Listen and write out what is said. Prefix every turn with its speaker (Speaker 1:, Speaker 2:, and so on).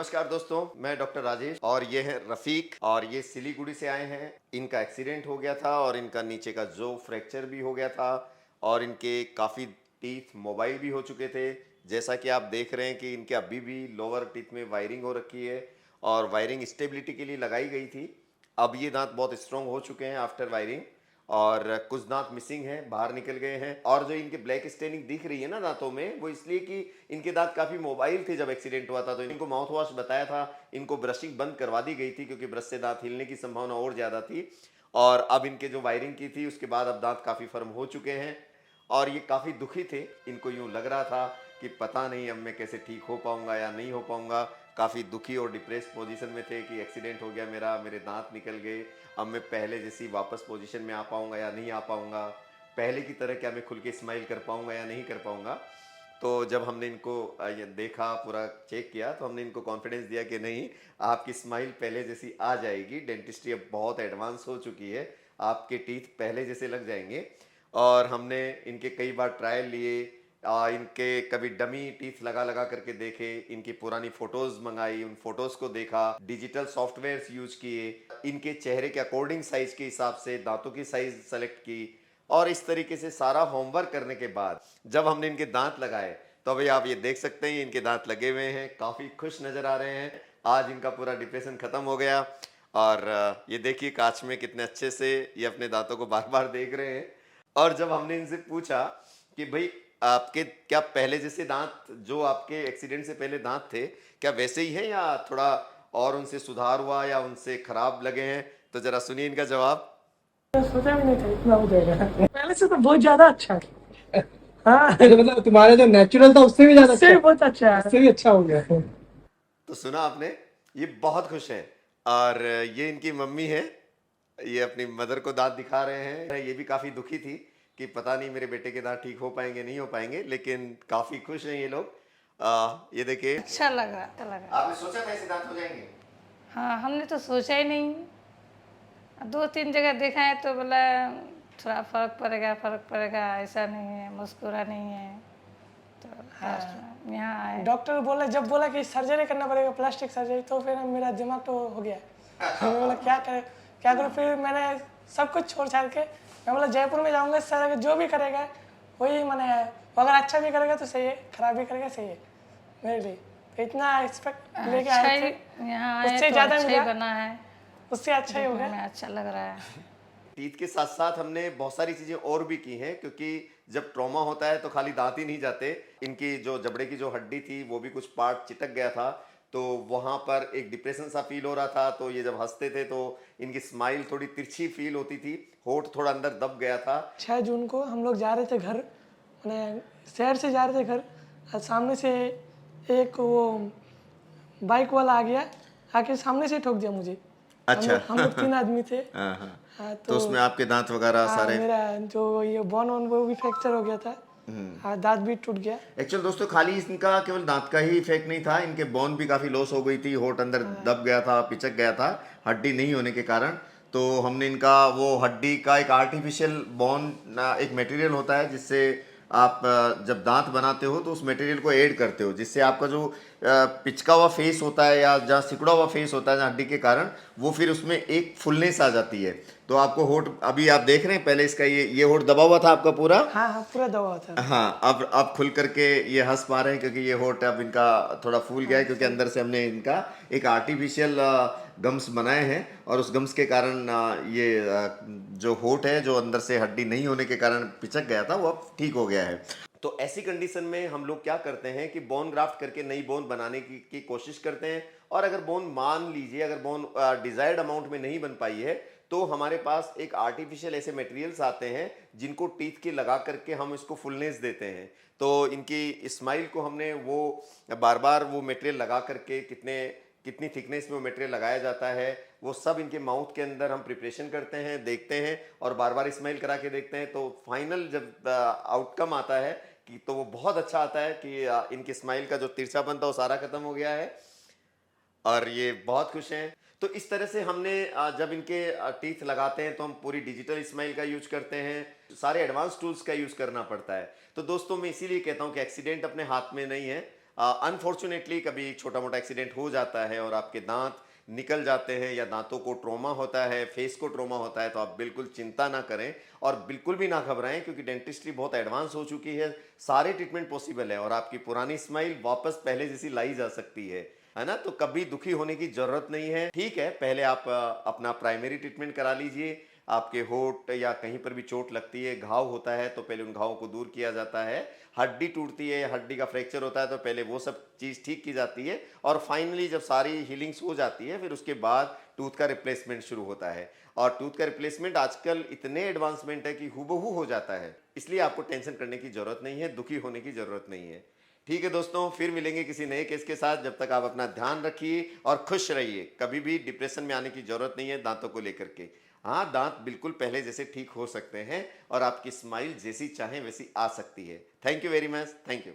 Speaker 1: नमस्कार दोस्तों, मैं डॉक्टर राजेश और ये है रफीक और ये सिलीगुड़ी से आए हैं। इनका एक्सीडेंट हो गया था और इनका नीचे का जो फ्रैक्चर भी हो गया था और इनके काफ़ी टीथ मोबाइल भी हो चुके थे। जैसा कि आप देख रहे हैं कि इनके अभी भी लोअर टीथ में वायरिंग हो रखी है और वायरिंग स्टेबिलिटी के लिए लगाई गई थी। अब ये दांत बहुत स्ट्रॉन्ग हो चुके हैं आफ्टर वायरिंग और कुछ दांत मिसिंग हैं, बाहर निकल गए हैं। और जो इनके ब्लैक स्टेनिंग दिख रही है ना दांतों में, वो इसलिए कि इनके दांत काफ़ी मोबाइल थे जब एक्सीडेंट हुआ था। तो इनको माउथ वॉश बताया था, इनको ब्रशिंग बंद करवा दी गई थी क्योंकि ब्रश से दांत हिलने की संभावना और ज़्यादा थी। और अब इनके जो वायरिंग की थी उसके बाद अब दांत काफ़ी फर्म हो चुके हैं और ये काफ़ी दुखी थे। इनको यूँ लग रहा था कि पता नहीं अब मैं कैसे ठीक हो पाऊंगा या नहीं हो पाऊंगा। काफ़ी दुखी और डिप्रेस पोजीशन में थे कि एक्सीडेंट हो गया मेरा, मेरे दांत निकल गए, अब मैं पहले जैसी वापस पोजीशन में आ पाऊंगा या नहीं आ पाऊंगा, पहले की तरह क्या मैं खुल के स्माइल कर पाऊंगा या नहीं कर पाऊंगा। तो जब हमने इनको ये देखा, पूरा चेक किया, तो हमने इनको कॉन्फिडेंस दिया कि नहीं, आपकी स्माइल पहले जैसी आ जाएगी। डेंटिस्ट्री अब बहुत एडवांस हो चुकी है, आपके टीथ पहले जैसे लग जाएंगे। और हमने इनके कई बार ट्रायल लिए, इनके कभी डमी टीथ लगा लगा करके देखे, इनकी पुरानी फोटोज मंगाई, उन फोटोज को देखा, डिजिटल सॉफ्टवेयर यूज किए, इनके चेहरे के अकॉर्डिंग साइज के हिसाब से दांतों की साइज सेलेक्ट की। और इस तरीके से सारा होमवर्क करने के बाद जब हमने इनके दांत लगाए तो अभी आप ये देख सकते हैं इनके दांत लगे हुए हैं, काफी खुश नजर आ रहे हैं। आज इनका पूरा डिप्रेशन खत्म हो गया और ये देखिए कांच में कितने अच्छे से ये अपने दांतों को बार बार देख रहे हैं। और जब हमने इनसे पूछा कि भाई आपके क्या पहले जैसे दांत, जो आपके एक्सीडेंट से पहले दांत थे, क्या वैसे ही है या थोड़ा और उनसे सुधार हुआ या उनसे खराब लगे हैं, तो जरा सुनिए इनका जवाब।
Speaker 2: सोचा भी नहीं था इतना हो जाएगा। पहले से तो बहुत ज्यादा अच्छा है। हाँ,
Speaker 3: तो मतलब तुम्हारा जो नेचुरल था उससे भी ज्यादा
Speaker 2: उससे
Speaker 3: अच्छा,
Speaker 2: भी बहुत अच्छा है।
Speaker 3: उससे भी अच्छा हो गया।
Speaker 1: तो सुना आपने, ये बहुत खुश हैं। और ये इनकी मम्मी है, ये अपनी मदर को दांत दिखा रहे हैं। ये भी काफ़ी दुखी थी कि पता नहीं मेरे बेटे के दांत ठीक हो पाएंगे नहीं हो पाएंगे, लेकिन काफ़ी खुश हैं ये लोग। ये देखिए,
Speaker 4: अच्छा लगा।
Speaker 1: आपने सोचा था ऐसे दांत हो जाएंगे?
Speaker 4: हाँ, हमने तो सोचा ही नहीं। 2-3 जगह देखा है तो बोला थोड़ा फर्क पड़ेगा, ऐसा नहीं है, मुस्कुरा नहीं है। तो लास्ट में यहाँ आए।
Speaker 2: डॉक्टर बोला, जब बोला कि सर्जरी करना पड़ेगा, प्लास्टिक सर्जरी, तो फिर मेरा दिमाग तो हो गया। मैं बोला क्या करूँ। फिर मैंने सब कुछ छोड़ छाड़ के मैं बोला जयपुर में जाऊँगा, सर जो भी करेगा वही मैंने, अगर अच्छा भी करेगा तो सही है, खराब भी करेगा सही है मेरे लिए। तो इतना एक्सपेक्ट लेके
Speaker 4: अच्छा
Speaker 2: आए
Speaker 4: ही
Speaker 2: थे,
Speaker 4: यहाँ आए
Speaker 2: उससे
Speaker 4: तो
Speaker 2: ज़्यादा
Speaker 4: अच्छा ही
Speaker 2: मिला,
Speaker 4: बना है,
Speaker 2: उससे अच्छा ही हो
Speaker 4: देखने
Speaker 2: गया।
Speaker 4: में अच्छा लग रहा है।
Speaker 1: टीथ के साथ साथ हमने बहुत सारी चीजें और भी की हैं, क्योंकि जब ट्रॉमा होता है तो खाली दांत ही नहीं जाते। इनकी जो जबड़े की जो हड्डी थी वो भी कुछ पार्ट चिटक गया था, तो वहां पर एक डिप्रेशन सा फील हो रहा था। तो ये जब हंसते थे तो इनकी स्माइल थोड़ी तिरछी फील होती थी, होठ थोड़ा अंदर दब गया था।
Speaker 2: 6 जून को हम लोग जा रहे थे घर, मैंने शहर से जा रहे थे घर, और सामने से एक वो बाइक वाला आ गया, आके सामने से ठोक दिया मुझे।
Speaker 1: अच्छा।
Speaker 2: हम लोग 3 आदमी थे।
Speaker 1: हाँ हाँ।
Speaker 2: हाँ,
Speaker 1: तो उसमें आपके दांत वगैरह
Speaker 2: हाँ,
Speaker 1: सारे।
Speaker 2: मेरा जो ये बोन वोन वो भी फ्रैक्चर हो गया था। हाँ, दांत भी टूट गया।
Speaker 1: एक्चुअल दोस्तों, खाली इनका केवल दांत का ही इफेक्ट नहीं था, इनके बोन भी काफ़ी लॉस हो गई थी, होठ अंदर दब गया था, पिचक गया था हड्डी नहीं होने के कारण। तो हमने इनका वो हड्डी का एक आर्टिफिशियल बोन, एक मटेरियल होता है जिससे आप जब दांत बनाते हो तो उस मटेरियल को ऐड करते हो, जिससे आपका जो पिचका हुआ फेस होता है या जहाँ सिकुड़ा हुआ फेस होता है जहाँ हड्डी के कारण, वो फिर उसमें एक फुलनेस आ जाती है। तो आपको होठ, अभी आप देख रहे हैं, पहले इसका ये होठ दबा हुआ था आपका पूरा।
Speaker 2: हाँ हाँ, पूरा दबा था।
Speaker 1: हाँ, अब खुल करके ये हंस पा रहे हैं क्योंकि ये होठ अब इनका थोड़ा फूल गया है, क्योंकि अंदर से हमने इनका एक आर्टिफिशियल गम्स बनाए हैं और उस गम्स के कारण जो होठ है, जो अंदर से हड्डी नहीं होने के कारण पिचक गया था, वो अब ठीक हो गया है। तो ऐसी कंडीशन में हम लोग क्या करते हैं कि बोन ग्राफ्ट करके नई बोन बनाने की कोशिश करते हैं। और अगर बोन, मान लीजिए अगर बोन डिजायर्ड अमाउंट में नहीं बन पाई है, तो हमारे पास एक आर्टिफिशियल ऐसे मटेरियल्स आते हैं जिनको टीथ के लगा करके हम इसको फुलनेस देते हैं। तो इनकी स्माइल को हमने वो बार बार वो मटेरियल लगा करके, कितनी थिकनेस में वो मटेरियल लगाया जाता है, वो सब इनके माउथ के अंदर हम प्रिपरेशन करते हैं, देखते हैं और बार बार स्माइल करा के देखते हैं। तो फाइनल जब आउटकम आता है कि, तो वो बहुत अच्छा आता है कि इनकी स्माइल का जो तिरछापन था वो सारा खत्म हो गया है और ये बहुत खुश हैं। तो इस तरह से हमने जब इनके टीथ लगाते हैं तो हम पूरी डिजिटल स्माइल का यूज करते हैं, सारे एडवांस टूल्स का यूज करना पड़ता है। तो दोस्तों, मैं इसीलिए कहता हूं कि एक्सीडेंट अपने हाथ में नहीं है। अनफॉर्चुनेटली कभी छोटा मोटा एक्सीडेंट हो जाता है और आपके दांत निकल जाते हैं या दांतों को ट्रॉमा होता है, फेस को ट्रॉमा होता है, तो आप बिल्कुल चिंता ना करें और बिल्कुल भी ना घबराएं, क्योंकि डेंटिस्ट्री बहुत एडवांस हो चुकी है। सारे ट्रीटमेंट पॉसिबल है और आपकी पुरानी स्माइल वापस पहले जैसी लाई जा सकती है ना। तो कभी दुखी होने की जरूरत नहीं है। ठीक है, पहले आप अपना प्राइमरी ट्रीटमेंट करा लीजिए। आपके होंठ या कहीं पर भी चोट लगती है, घाव होता है, तो पहले उन घावों को दूर किया जाता है। हड्डी टूटती है, हड्डी का फ्रैक्चर होता है, तो पहले वो सब चीज़ ठीक की जाती है और फाइनली जब सारी हीलिंग्स हो जाती है फिर उसके बाद टूथ का रिप्लेसमेंट शुरू होता है। और टूथ का रिप्लेसमेंट आजकल इतने एडवांसमेंट है कि हूबहू हो जाता है, इसलिए आपको टेंशन करने की जरूरत नहीं है, दुखी होने की जरूरत नहीं है। ठीक है दोस्तों, फिर मिलेंगे किसी नए केस के साथ। जब तक आप अपना ध्यान रखिए और खुश रहिए। कभी भी डिप्रेशन में आने की जरूरत नहीं है दांतों को लेकर के। हाँ, दांत बिल्कुल पहले जैसे ठीक हो सकते हैं और आपकी स्माइल जैसी चाहें वैसी आ सकती है। Thank you very much. Thank you.